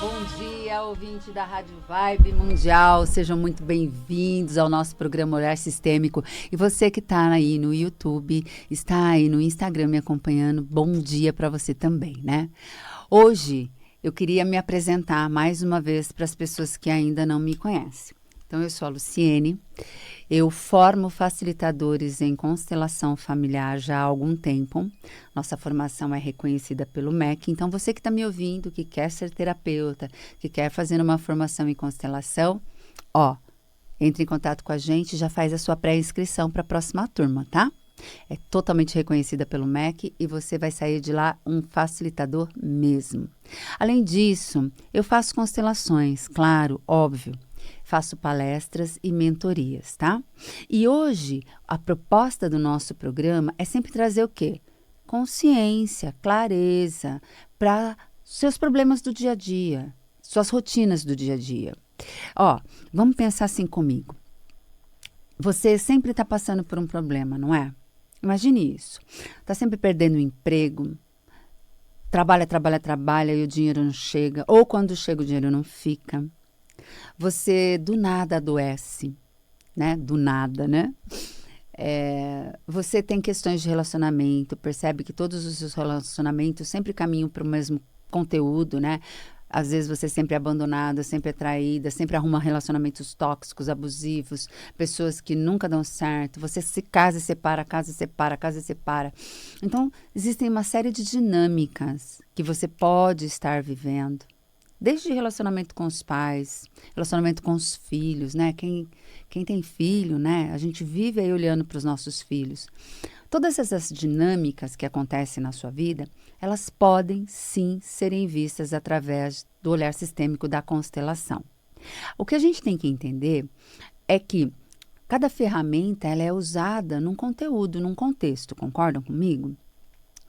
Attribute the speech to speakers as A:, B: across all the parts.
A: Bom dia, ouvinte da Rádio Vibe Mundial. Sejam muito bem-vindos ao nosso programa Olhar Sistêmico. E você que está aí no YouTube, está aí no Instagram me acompanhando, bom dia para você também, né? Hoje eu queria me apresentar mais uma vez para as pessoas que ainda não me conhecem. Então, eu sou a Luciene, eu formo facilitadores em constelação familiar já há algum tempo. Nossa formação é reconhecida pelo MEC, então você que está me ouvindo, que quer ser terapeuta, que quer fazer uma formação em constelação, entre em contato com a gente, já faz a sua pré-inscrição para a próxima turma, tá? É totalmente reconhecida pelo MEC e você vai sair de lá um facilitador mesmo. Além disso, eu faço constelações, claro, óbvio. Faço palestras e mentorias, tá? E hoje, a proposta do nosso programa é sempre trazer o quê? Consciência, clareza para seus problemas do dia a dia, suas rotinas do dia a dia. Vamos pensar assim comigo. Você sempre está passando por um problema, não é? Imagine isso. Está sempre perdendo o emprego, trabalha e o dinheiro não chega, ou quando chega o dinheiro não fica. Você do nada adoece, né? Do nada, né? Você tem questões de relacionamento, percebe que todos os seus relacionamentos sempre caminham para o mesmo conteúdo, né? Às vezes você é sempre abandonada, sempre atraída, sempre arruma relacionamentos tóxicos, abusivos, pessoas que nunca dão certo. Você se casa e separa, casa e separa, casa e separa. Então, existem uma série de dinâmicas que você pode estar vivendo. Desde relacionamento com os pais, relacionamento com os filhos, né? Quem tem filho, né? A gente vive aí olhando para os nossos filhos. Todas essas dinâmicas que acontecem na sua vida, elas podem sim serem vistas através do olhar sistêmico da constelação. O que a gente tem que entender é que cada ferramenta ela é usada num conteúdo, num contexto, concordam comigo?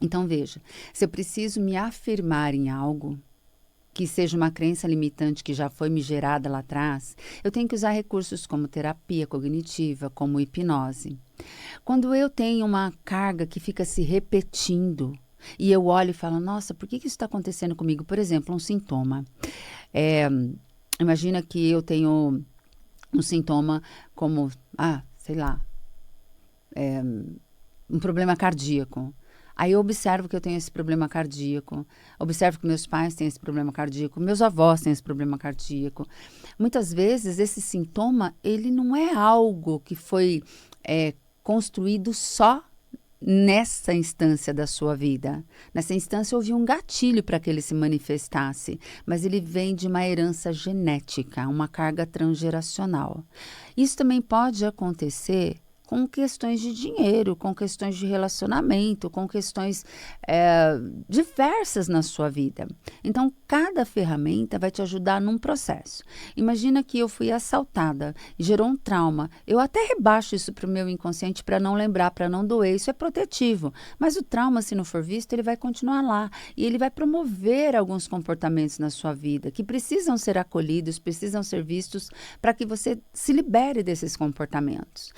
A: Então veja, se eu preciso me afirmar em algo, que seja uma crença limitante que já foi me gerada lá atrás, eu tenho que usar recursos como terapia cognitiva, como hipnose. Quando eu tenho uma carga que fica se repetindo, e eu olho e falo, nossa, por que isso está acontecendo comigo? Por exemplo, um sintoma. Imagina que eu tenho um sintoma como, um problema cardíaco. Aí eu observo que eu tenho esse problema cardíaco, observo que meus pais têm esse problema cardíaco, meus avós têm esse problema cardíaco. Muitas vezes esse sintoma, ele não é algo que foi construído só nessa instância da sua vida. Nessa instância houve um gatilho para que ele se manifestasse, mas ele vem de uma herança genética, uma carga transgeracional. Isso também pode acontecer com questões de dinheiro, com questões de relacionamento, com questões diversas na sua vida. Então, cada ferramenta vai te ajudar num processo. Imagina que eu fui assaltada e gerou um trauma. Eu até rebaixo isso para o meu inconsciente para não lembrar, para não doer. Isso é protetivo. Mas o trauma, se não for visto, ele vai continuar lá. E ele vai promover alguns comportamentos na sua vida que precisam ser acolhidos, precisam ser vistos para que você se libere desses comportamentos.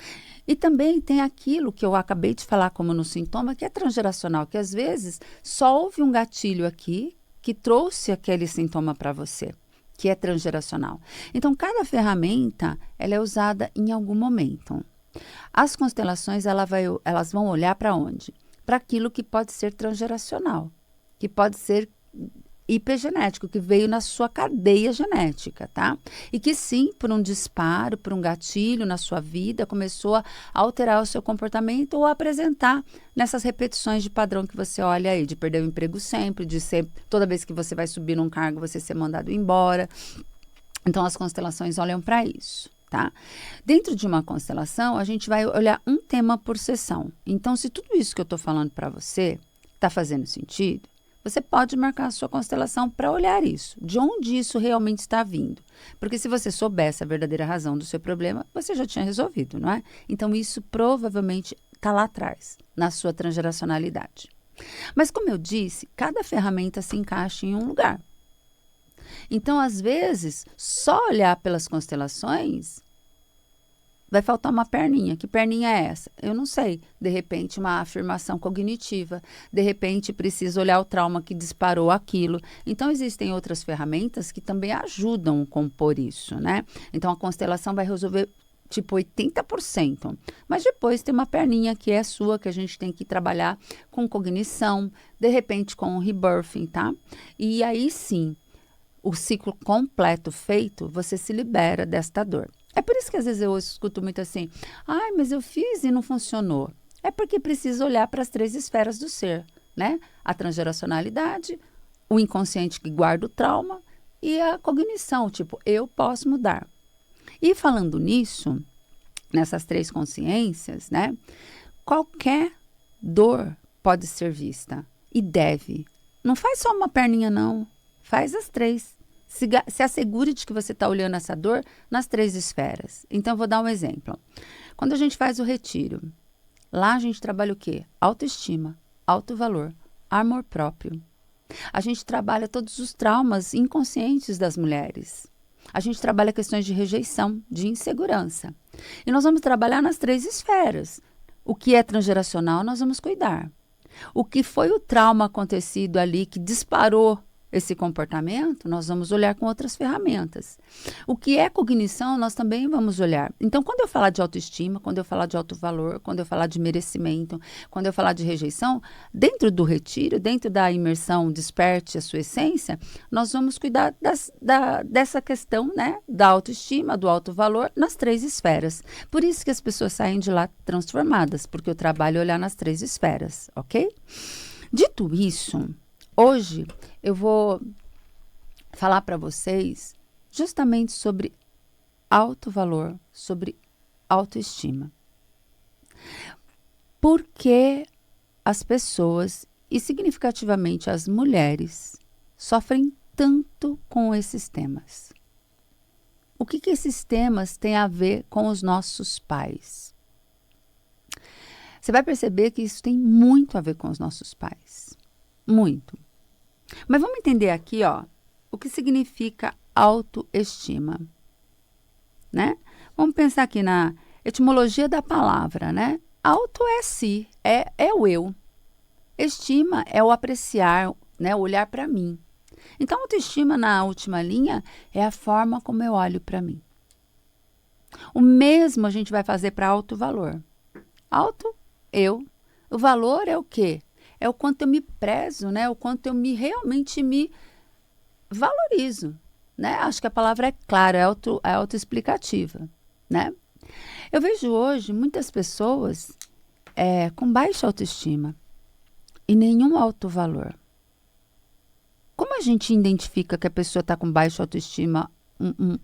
A: E também tem aquilo que eu acabei de falar como no sintoma, que é transgeracional, que às vezes só houve um gatilho aqui que trouxe aquele sintoma para você, que é transgeracional. Então, cada ferramenta, ela é usada em algum momento. As constelações, elas vão olhar para onde? Para aquilo que pode ser transgeracional, que pode ser hipergenético, que veio na sua cadeia genética, tá? E que sim, por um disparo, por um gatilho na sua vida, começou a alterar o seu comportamento ou a apresentar nessas repetições de padrão que você olha aí, de perder o emprego sempre, de ser, toda vez que você vai subir num cargo, você ser mandado embora. Então, as constelações olham para isso, tá? Dentro de uma constelação, a gente vai olhar um tema por sessão. Então, se tudo isso que eu estou falando para você está fazendo sentido, você pode marcar a sua constelação para olhar isso, de onde isso realmente está vindo. Porque se você soubesse a verdadeira razão do seu problema, você já tinha resolvido, não é? Então, isso provavelmente está lá atrás, na sua transgeracionalidade. Mas, como eu disse, cada ferramenta se encaixa em um lugar. Então, às vezes, só olhar pelas constelações vai faltar uma perninha. Que perninha é essa? Eu não sei. De repente, uma afirmação cognitiva. De repente, preciso olhar o trauma que disparou aquilo. Então, existem outras ferramentas que também ajudam a compor isso, né? Então, a constelação vai resolver tipo 80%. Mas depois tem uma perninha que é sua, que a gente tem que trabalhar com cognição, de repente com o rebirthing, tá? E aí sim, o ciclo completo feito, você se libera desta dor. É por isso que às vezes eu escuto muito assim, ai, mas eu fiz e não funcionou. É porque precisa olhar para as 3 esferas do ser, né? A transgeracionalidade, o inconsciente que guarda o trauma e a cognição, tipo, eu posso mudar. E falando nisso, nessas 3 consciências, né? Qualquer dor pode ser vista e deve. Não faz só uma perninha, não. Faz as 3. Se assegure de que você está olhando essa dor nas 3 esferas. Então, eu vou dar um exemplo. Quando a gente faz o retiro, lá a gente trabalha o quê? Autoestima, autovalor, amor próprio. A gente trabalha todos os traumas inconscientes das mulheres. A gente trabalha questões de rejeição, de insegurança. E nós vamos trabalhar nas 3 esferas. O que é transgeracional, nós vamos cuidar. O que foi o trauma acontecido ali que disparou esse comportamento, nós vamos olhar com outras ferramentas. O que é cognição, nós também vamos olhar. Então, quando eu falar de autoestima, quando eu falar de autovalor, quando eu falar de merecimento, quando eu falar de rejeição, dentro do retiro, dentro da imersão Desperte a Sua Essência, nós vamos cuidar dessa questão, né, da autoestima, do autovalor, nas 3 esferas. Por isso que as pessoas saem de lá transformadas, porque o trabalho é olhar nas 3 esferas, ok? Dito isso, hoje eu vou falar para vocês justamente sobre autovalor, sobre autoestima. Por que as pessoas, e significativamente as mulheres, sofrem tanto com esses temas? O que esses temas têm a ver com os nossos pais? Você vai perceber que isso tem muito a ver com os nossos pais. Muito. Mas vamos entender aqui, ó, o que significa autoestima, né? Vamos pensar aqui na etimologia da palavra, né? Auto é si, é o eu. Estima é o apreciar, né? O olhar para mim. Então, autoestima, na última linha, é a forma como eu olho para mim. O mesmo a gente vai fazer para autovalor. Auto, eu. O valor é o quê? É o quanto eu me prezo, né? O quanto eu realmente me valorizo, né? Acho que a palavra é clara, é autoexplicativa, né? Eu vejo hoje muitas pessoas com baixa autoestima e nenhum autovalor. Como a gente identifica que a pessoa está com baixa autoestima,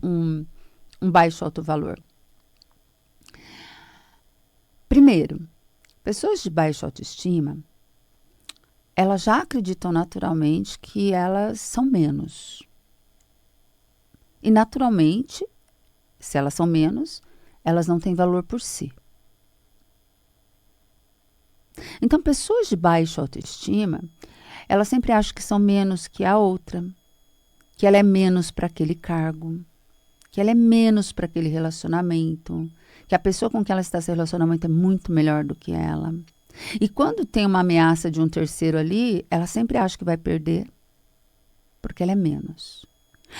A: um baixo autovalor? Primeiro, pessoas de baixa autoestima, elas já acreditam naturalmente que elas são menos. E naturalmente, se elas são menos, elas não têm valor por si. Então, pessoas de baixa autoestima, elas sempre acham que são menos que a outra, que ela é menos para aquele cargo, que ela é menos para aquele relacionamento, que a pessoa com quem ela está se relacionando é muito melhor do que ela. E quando tem uma ameaça de um terceiro ali, ela sempre acha que vai perder, porque ela é menos.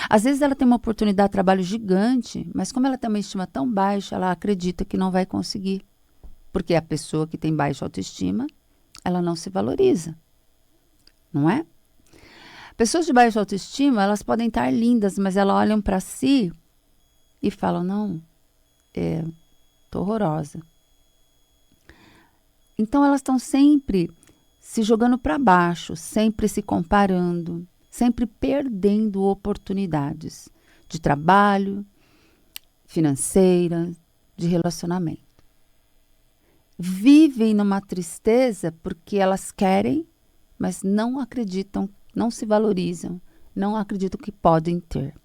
A: Às vezes ela tem uma oportunidade de trabalho gigante, mas como ela tem uma estima tão baixa, ela acredita que não vai conseguir. Porque a pessoa que tem baixa autoestima, ela não se valoriza, não é? Pessoas de baixa autoestima, elas podem estar lindas, mas elas olham para si e falam, não, tô horrorosa. Então, elas estão sempre se jogando para baixo, sempre se comparando, sempre perdendo oportunidades de trabalho, financeira, de relacionamento. Vivem numa tristeza porque elas querem, mas não acreditam, não se valorizam, não acreditam que podem ter.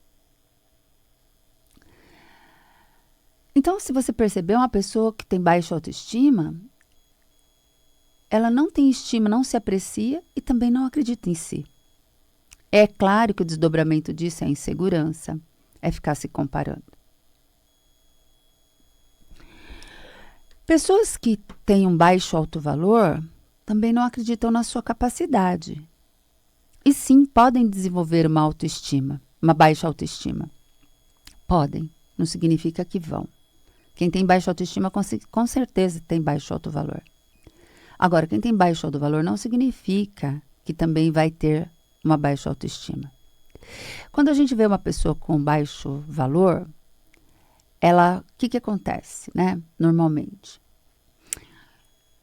A: Então, se você perceber uma pessoa que tem baixa autoestima, ela não tem estima, não se aprecia e também não acredita em si. É claro que o desdobramento disso é a insegurança, é ficar se comparando. Pessoas que têm um baixo autovalor também não acreditam na sua capacidade. E sim, podem desenvolver uma autoestima, uma baixa autoestima. Podem, não significa que vão. Quem tem baixa autoestima com certeza tem baixo autovalor. Agora, quem tem baixo autovalor não significa que também vai ter uma baixa autoestima. Quando a gente vê uma pessoa com baixo valor, o que acontece, né? Normalmente,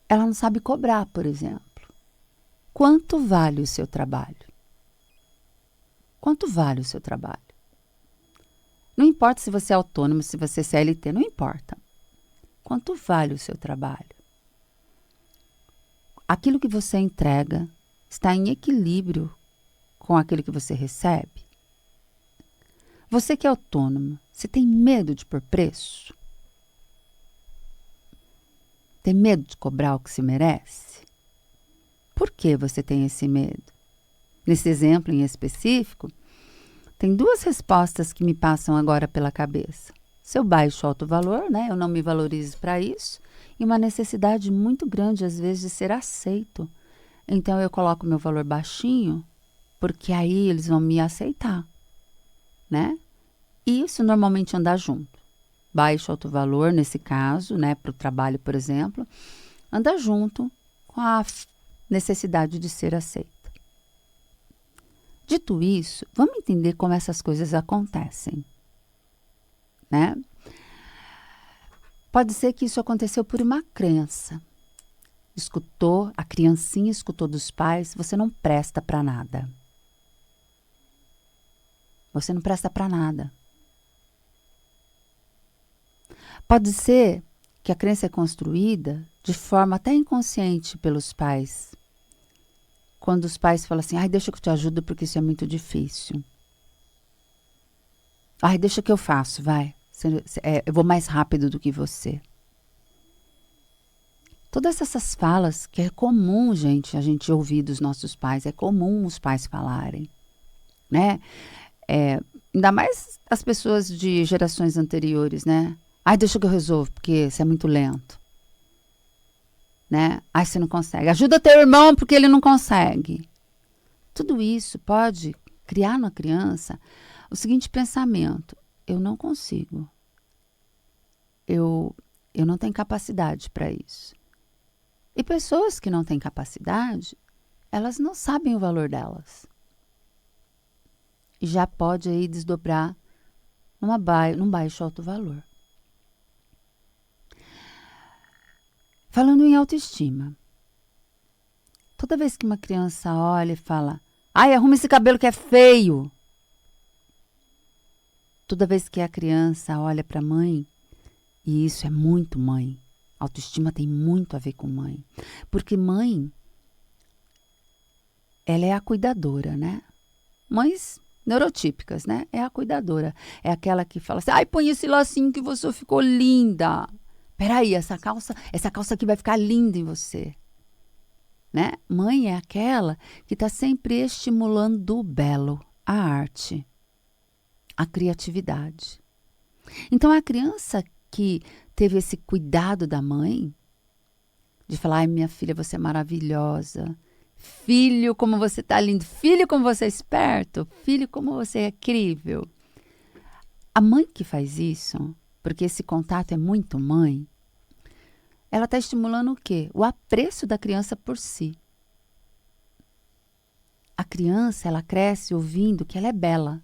A: ela não sabe cobrar, por exemplo. Quanto vale o seu trabalho? Quanto vale o seu trabalho? Não importa se você é autônomo, se você é CLT, não importa. Quanto vale o seu trabalho? Aquilo que você entrega está em equilíbrio com aquilo que você recebe? Você que é autônomo, você tem medo de pôr preço? Tem medo de cobrar o que se merece? Por que você tem esse medo? Nesse exemplo em específico, tem duas respostas que me passam agora pela cabeça. Seu baixo autovalor, né? Eu não me valorizo para isso. E uma necessidade muito grande, às vezes, de ser aceito. Então, eu coloco meu valor baixinho, porque aí eles vão me aceitar, né? E isso normalmente anda junto. Baixo autovalor, nesse caso, né? Para o trabalho, por exemplo, anda junto com a necessidade de ser aceita. Dito isso, vamos entender como essas coisas acontecem, né? Pode ser que isso aconteceu por uma crença. A criancinha escutou dos pais, você não presta para nada. Você não presta para nada. Pode ser que a crença é construída de forma até inconsciente pelos pais. Quando os pais falam assim, ai, deixa que eu te ajudo porque isso é muito difícil. Ai, deixa que eu faço, vai. Eu vou mais rápido do que você. Todas essas falas que é comum, gente, a gente ouvir dos nossos pais, é comum os pais falarem, né? Ainda mais as pessoas de gerações anteriores, né? Ai, deixa que eu resolvo, porque você é muito lento. Né? Ai, você não consegue. Ajuda teu irmão porque ele não consegue. Tudo isso pode criar na criança o seguinte pensamento: eu não consigo. Eu não tenho capacidade para isso. E pessoas que não têm capacidade, elas não sabem o valor delas. E já pode aí desdobrar num baixo alto valor. Falando em autoestima. Toda vez que uma criança olha e fala, ai, arruma esse cabelo que é feio. Toda vez que a criança olha para a mãe, e isso é muito mãe, autoestima tem muito a ver com mãe. Porque mãe, ela é a cuidadora, né? Mães neurotípicas, né? É a cuidadora. É aquela que fala assim, ai, põe esse lacinho que você ficou linda. Peraí, essa calça aqui vai ficar linda em você. Né? Mãe é aquela que está sempre estimulando o belo, a arte, a criatividade. Então, a criança que teve esse cuidado da mãe, de falar, ai, minha filha, você é maravilhosa. Filho, como você está lindo. Filho, como você é esperto. Filho, como você é incrível. A mãe que faz isso, porque esse contato é muito mãe, ela está estimulando o quê? O apreço da criança por si. A criança, ela cresce ouvindo que ela é bela.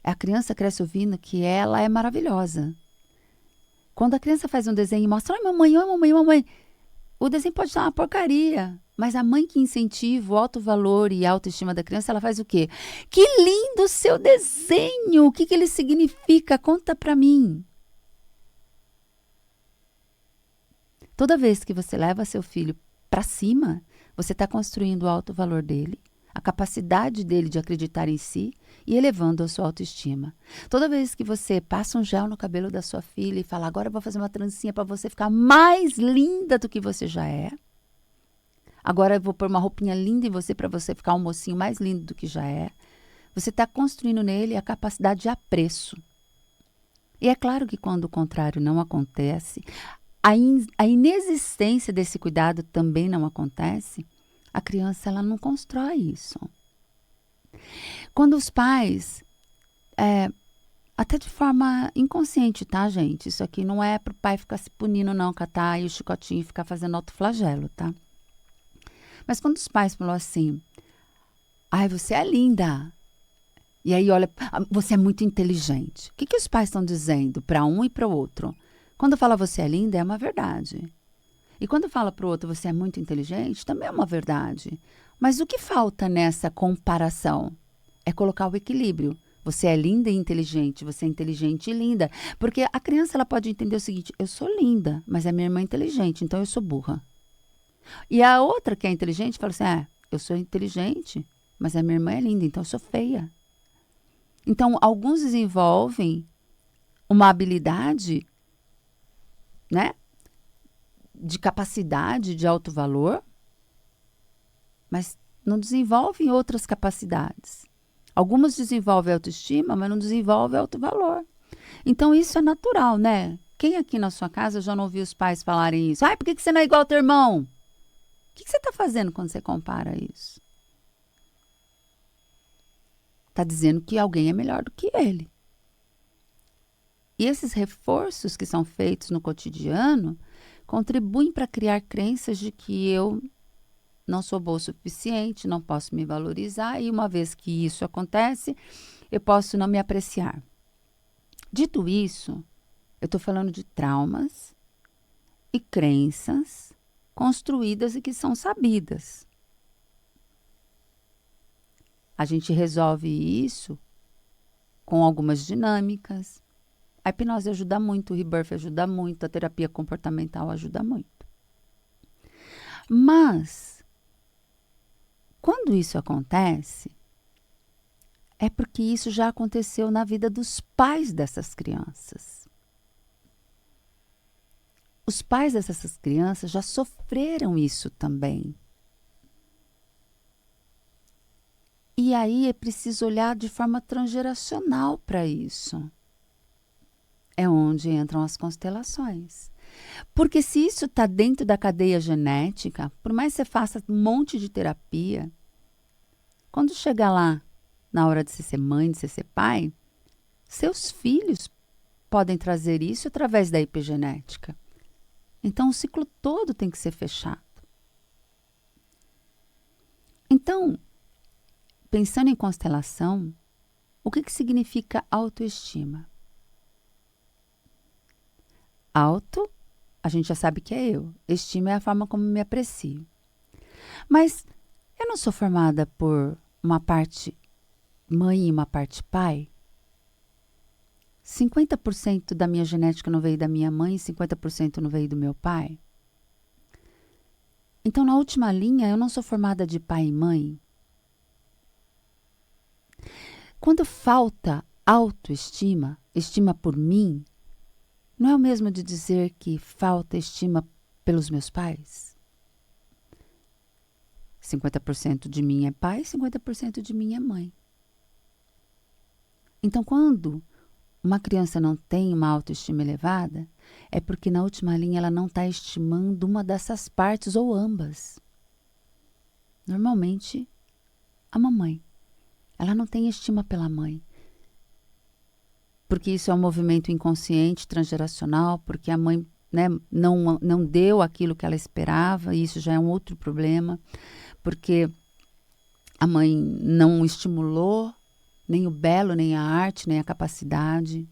A: A criança cresce ouvindo que ela é maravilhosa. Quando a criança faz um desenho e mostra, ai, mamãe, oi, mamãe, mamãe, o desenho pode estar uma porcaria. Mas a mãe que incentiva o alto valor e a autoestima da criança, ela faz o quê? Que lindo o seu desenho! O que ele significa? Conta pra mim. Toda vez que você leva seu filho para cima, você está construindo o alto valor dele, a capacidade dele de acreditar em si e elevando a sua autoestima. Toda vez que você passa um gel no cabelo da sua filha e fala, agora eu vou fazer uma trancinha para você ficar mais linda do que você já é. Agora eu vou pôr uma roupinha linda em você para você ficar um mocinho mais lindo do que já é. Você está construindo nele a capacidade de apreço. E é claro que quando o contrário não acontece, a inexistência desse cuidado também não acontece, a criança ela não constrói isso. Quando os pais, até de forma inconsciente, tá, gente? Isso aqui não é pro pai ficar se punindo, não, catar aí o chicotinho e ficar fazendo autoflagelo, tá? Mas quando os pais falam assim, ai, você é linda. E aí, olha, você é muito inteligente. O que, que os pais estão dizendo para um e para o outro? Quando fala você é linda, é uma verdade. E quando fala para o outro você é muito inteligente, também é uma verdade. Mas o que falta nessa comparação? É colocar o equilíbrio. Você é linda e inteligente, você é inteligente e linda. Porque a criança ela pode entender o seguinte, eu sou linda, mas a minha irmã é inteligente, então eu sou burra. E a outra que é inteligente fala assim, eu sou inteligente, mas a minha irmã é linda, então eu sou feia. Então, alguns desenvolvem uma habilidade, né, de capacidade, de alto valor, mas não desenvolvem outras capacidades. Algumas desenvolvem autoestima, mas não desenvolvem alto valor. Então, isso é natural, né? Quem aqui na sua casa já não ouviu os pais falarem isso? Ai, por que você não é igual ao teu irmão? O que você está fazendo quando você compara isso? Está dizendo que alguém é melhor do que ele. E esses reforços que são feitos no cotidiano contribuem para criar crenças de que eu não sou boa o suficiente, não posso me valorizar, e uma vez que isso acontece, eu posso não me apreciar. Dito isso, eu estou falando de traumas e crenças construídas e que são sabidas. A gente resolve isso com algumas dinâmicas. A hipnose ajuda muito, o rebirth ajuda muito, a terapia comportamental ajuda muito. Mas, quando isso acontece, é porque isso já aconteceu na vida dos pais dessas crianças. Os pais dessas crianças já sofreram isso também. E aí é preciso olhar de forma transgeracional para isso. É onde entram as constelações. Porque se isso está dentro da cadeia genética, por mais que você faça um monte de terapia, quando chegar lá, na hora de você ser mãe, de você ser pai, seus filhos podem trazer isso através da epigenética. Então, o ciclo todo tem que ser fechado. Então, pensando em constelação, o que significa autoestima? Auto, a gente já sabe que é eu. Estima é a forma como me aprecio. Mas eu não sou formada por uma parte mãe e uma parte pai? 50% da minha genética não veio da minha mãe e 50% não veio do meu pai? Então, na última linha, eu não sou formada de pai e mãe? Quando falta autoestima, estima por mim, não é o mesmo de dizer que falta estima pelos meus pais? 50% de mim é pai, 50% de mim é mãe. Então, quando uma criança não tem uma autoestima elevada, é porque na última linha ela não está estimando uma dessas partes ou ambas. Normalmente, a mamãe. Ela não tem estima pela mãe. Porque isso é um movimento inconsciente, transgeracional, porque a mãe, né, não deu aquilo que ela esperava, e isso já é um outro problema, porque a mãe não estimulou nem o belo, nem a arte, nem a capacidade.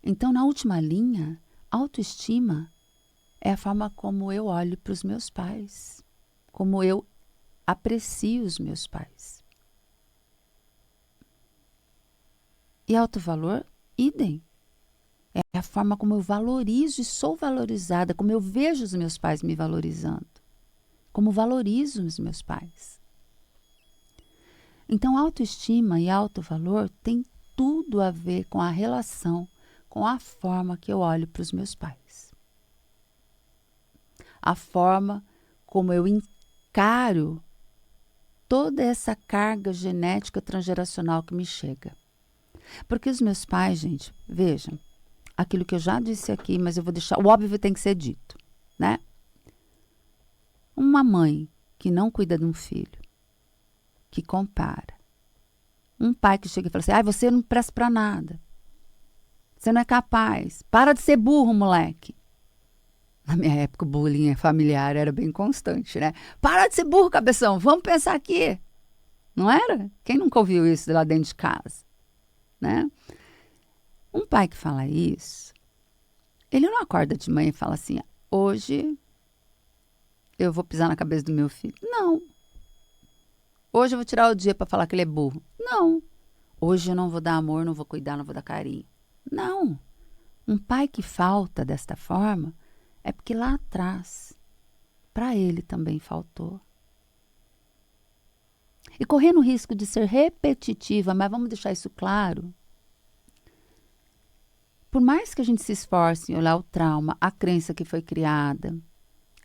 A: Então, na última linha, autoestima é a forma como eu olho para os meus pais, como eu aprecio os meus pais. E alto valor, idem. É a forma como eu valorizo e sou valorizada, como eu vejo os meus pais me valorizando, como valorizo os meus pais. Então, autoestima e alto valor tem tudo a ver com a relação, com a forma que eu olho para os meus pais. A forma como eu encaro toda essa carga genética transgeracional que me chega. Porque os meus pais, gente, vejam, aquilo que eu já disse aqui, mas eu vou deixar, o óbvio tem que ser dito, né? Uma mãe que não cuida de um filho, que compara. Um pai que chega e fala assim, ai, você não presta pra nada. Você não é capaz. Para de ser burro, moleque. Na minha época, o bullying familiar era bem constante, né? Para de ser burro, cabeção. Vamos pensar aqui. Não era? Quem nunca ouviu isso lá dentro de casa? Né? Um pai que fala isso, ele não acorda de manhã e fala assim, hoje eu vou pisar na cabeça do meu filho. Não. Hoje eu vou tirar o dia para falar que ele é burro. Não. Hoje eu não vou dar amor, não vou cuidar, não vou dar carinho. Não. Um pai que falta desta forma é porque lá atrás, para ele também faltou. E correndo o risco de ser repetitiva, mas vamos deixar isso claro. Por mais que a gente se esforce em olhar o trauma, a crença que foi criada,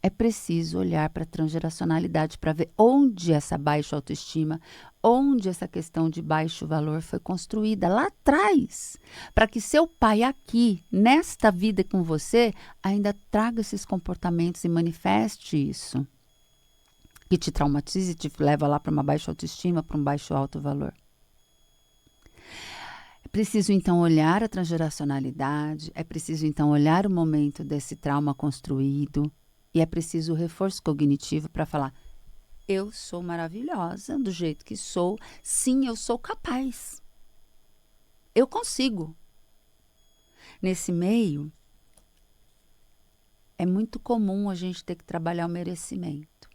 A: é preciso olhar para a transgeracionalidade para ver onde essa baixa autoestima, onde essa questão de baixo valor foi construída lá atrás, para que seu pai aqui, nesta vida com você, ainda traga esses comportamentos e manifeste isso, que te traumatize e te leva lá para uma baixa autoestima, para um baixo alto valor. É preciso, então, olhar a transgeracionalidade, é preciso, então, olhar o momento desse trauma construído e é preciso o reforço cognitivo para falar, eu sou maravilhosa do jeito que sou, sim, eu sou capaz. Eu consigo. Nesse meio, é muito comum a gente ter que trabalhar o merecimento.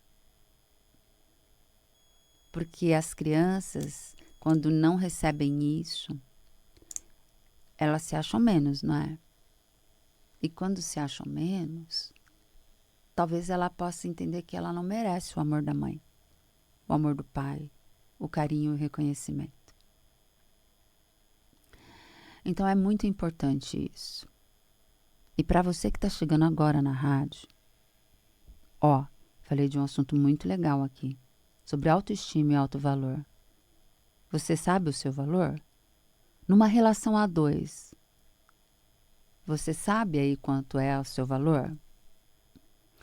A: Porque as crianças, quando não recebem isso, elas se acham menos, não é? E quando se acham menos, talvez ela possa entender que ela não merece o amor da mãe, o amor do pai, o carinho e o reconhecimento. Então é muito importante isso. E para você que está chegando agora na rádio, falei de um assunto muito legal aqui, sobre autoestima e alto valor. Você sabe o seu valor? Numa relação a dois, você sabe aí quanto é o seu valor?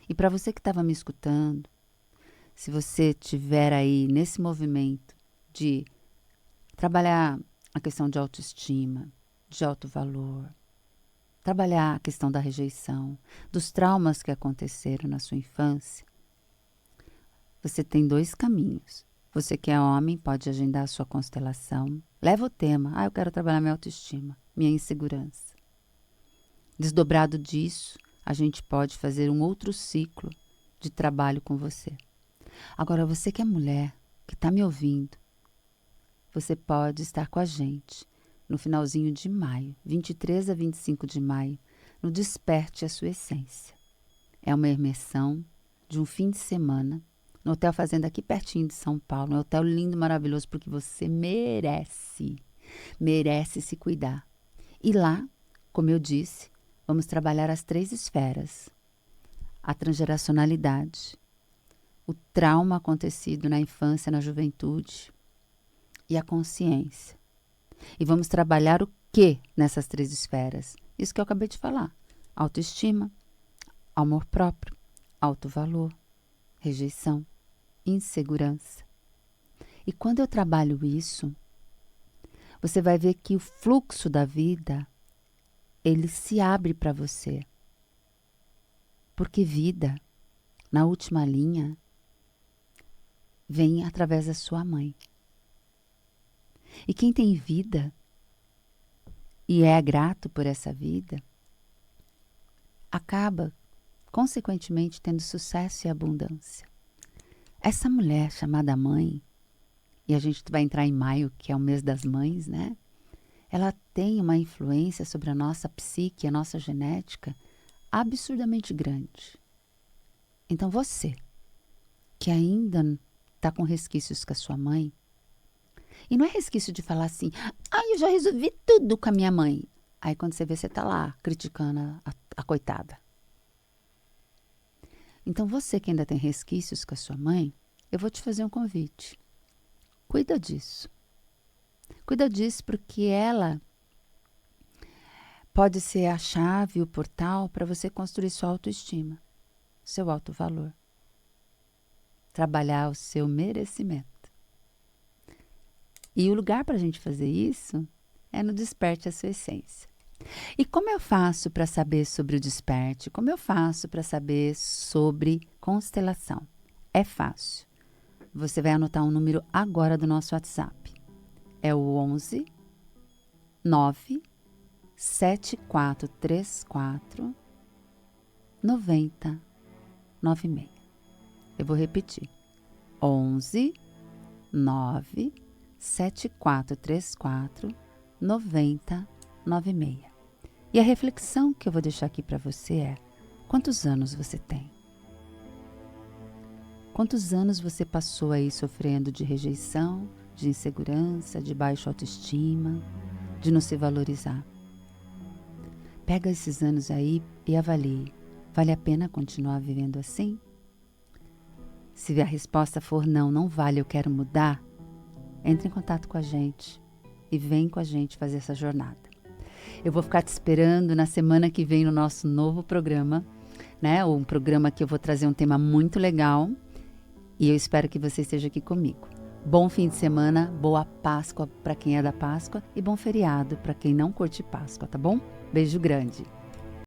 A: E para você que estava me escutando, se você tiver aí nesse movimento de trabalhar a questão de autoestima, de alto valor, trabalhar a questão da rejeição, dos traumas que aconteceram na sua infância, você tem 2 caminhos. Você que é homem pode agendar a sua constelação. Leva o tema, eu quero trabalhar minha autoestima, minha insegurança. Desdobrado disso, a gente pode fazer um outro ciclo de trabalho com você. Agora, você que é mulher, que está me ouvindo, você pode estar com a gente no finalzinho de maio, 23 a 25 de maio, no Desperte a Sua Essência. É uma imersão de um fim de semana no Hotel Fazenda aqui pertinho de São Paulo. Um hotel lindo, maravilhoso, porque você merece se cuidar. E lá, como eu disse, vamos trabalhar as 3 esferas. A transgeracionalidade, o trauma acontecido na infância, na juventude e a consciência. E vamos trabalhar o que nessas 3 esferas? Isso que eu acabei de falar. Autoestima, amor próprio, alto valor, rejeição, insegurança. E quando eu trabalho isso, você vai ver que o fluxo da vida, ele se abre para você. Porque vida, na última linha, vem através da sua mãe. E quem tem vida e é grato por essa vida, acaba, consequentemente, tendo sucesso e abundância. Essa mulher chamada mãe, e a gente vai entrar em maio, que é o mês das mães, né? Ela tem uma influência sobre a nossa psique, a nossa genética, absurdamente grande. Então você, que ainda está com resquícios com a sua mãe, e não é resquício de falar assim, eu já resolvi tudo com a minha mãe. Aí quando você vê, você está lá criticando a coitada. Então você que ainda tem resquícios com a sua mãe, eu vou te fazer um convite. Cuida disso. Cuida disso porque ela pode ser a chave, o portal para você construir sua autoestima, seu alto valor. Trabalhar o seu merecimento. E o lugar para a gente fazer isso é no Desperte a Sua Essência. E como eu faço para saber sobre o desperte? Como eu faço para saber sobre constelação? É fácil. Você vai anotar um número agora do nosso WhatsApp. É o 11 9 7434 9096. Eu vou repetir. 11 9 7434 9096. E a reflexão que eu vou deixar aqui para você é: quantos anos você tem? Quantos anos você passou aí sofrendo de rejeição, de insegurança, de baixa autoestima, de não se valorizar? Pega esses anos aí e avalie. Vale a pena continuar vivendo assim? Se a resposta for não, não vale, eu quero mudar, entre em contato com a gente e vem com a gente fazer essa jornada. Eu vou ficar te esperando na semana que vem no nosso novo programa, né? Um programa que eu vou trazer um tema muito legal e eu espero que você esteja aqui comigo. Bom fim de semana, boa Páscoa para quem é da Páscoa e bom feriado para quem não curte Páscoa, tá bom? Beijo grande!